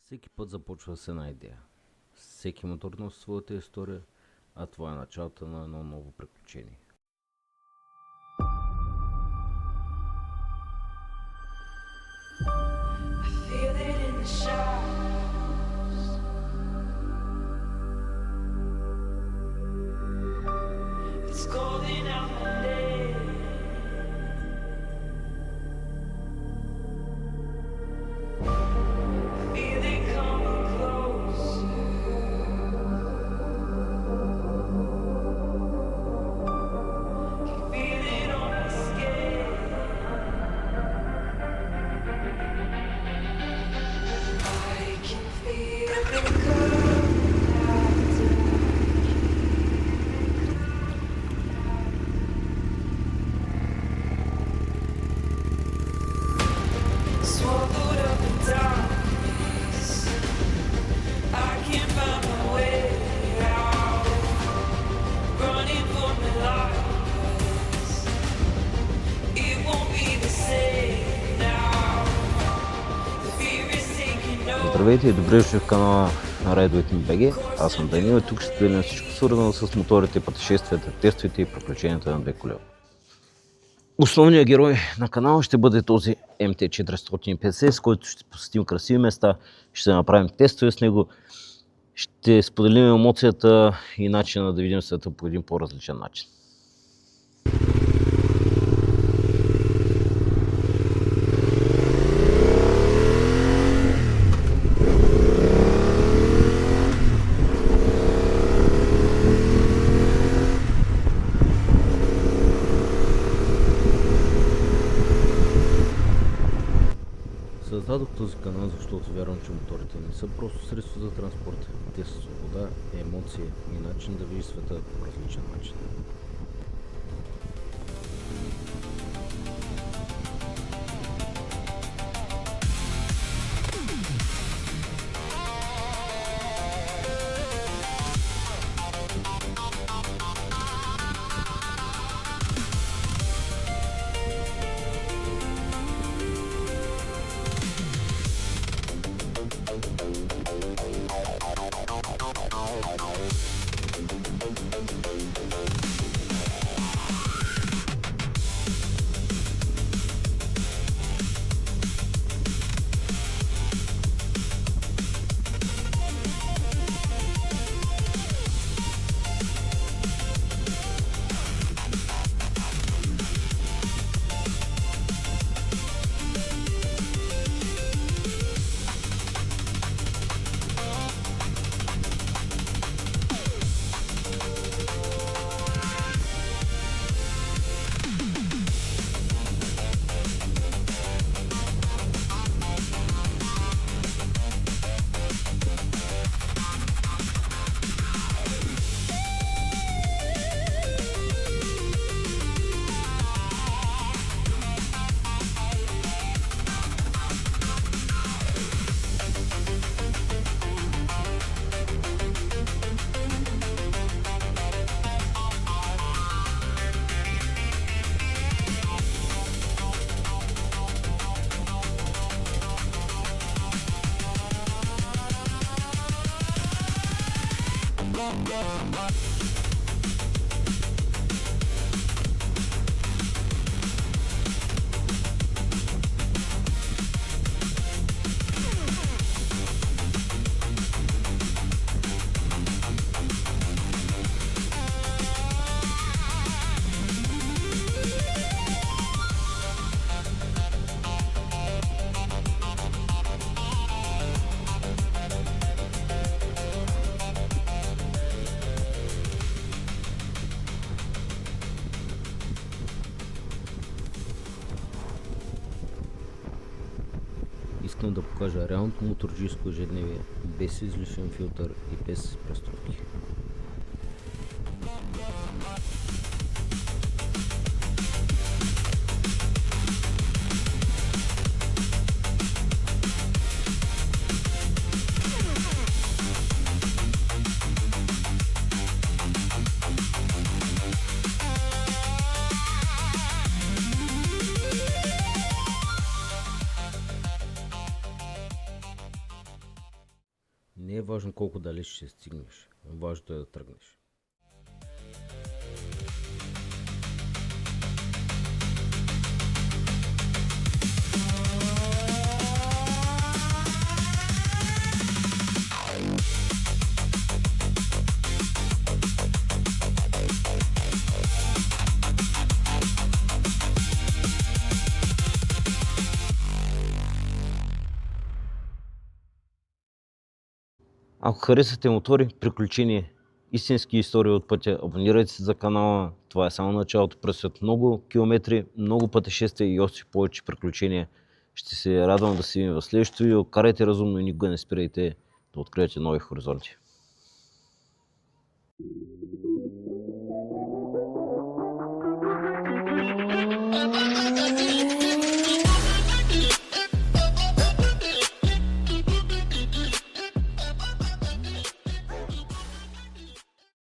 Всеки път започва с една идея. Всеки мотор носи своята история, а това е началото на едно ново приключение. Feel it in the shadows. It's calling out my name. Feel it coming closer. Can feel it on my skin. I can feel it coming after. Swallowed up in darkness. I can't find my way out. Running for my life. It won't be the same now. The fear is taking over. Здравейте и добре дошли в канала на Ride БГ. Аз съм Данил и тук ще споделям всичко свързано с моторите, пътешествията, тестовете и приключенията на две колела. Основният герой на канала ще бъде този MT450, с който ще посетим красиви места, ще направим тестове с него, ще споделим емоцията и начина да видим света по един по-различен начин. Създадох този канал, защото вярвам, че моторите не са просто средство за транспорт. Те са свобода, емоции и начин да видиш света по различен начин. Искам да покажа реалното моторджийско ежедневие, без излишен филтър и без преструвки. Не е важно колко далеч ще стигнеш. Важното е да тръгнеш. Ако харесате мотори, приключения, истински истории от пътя, абонирайте се за канала. Това е само началото. Предстоят много километри, много пътешествия и още повече приключения. Ще се радвам да се видим в следващото видео. Карайте разумно и никога не спирайте да откриете нови хоризонти.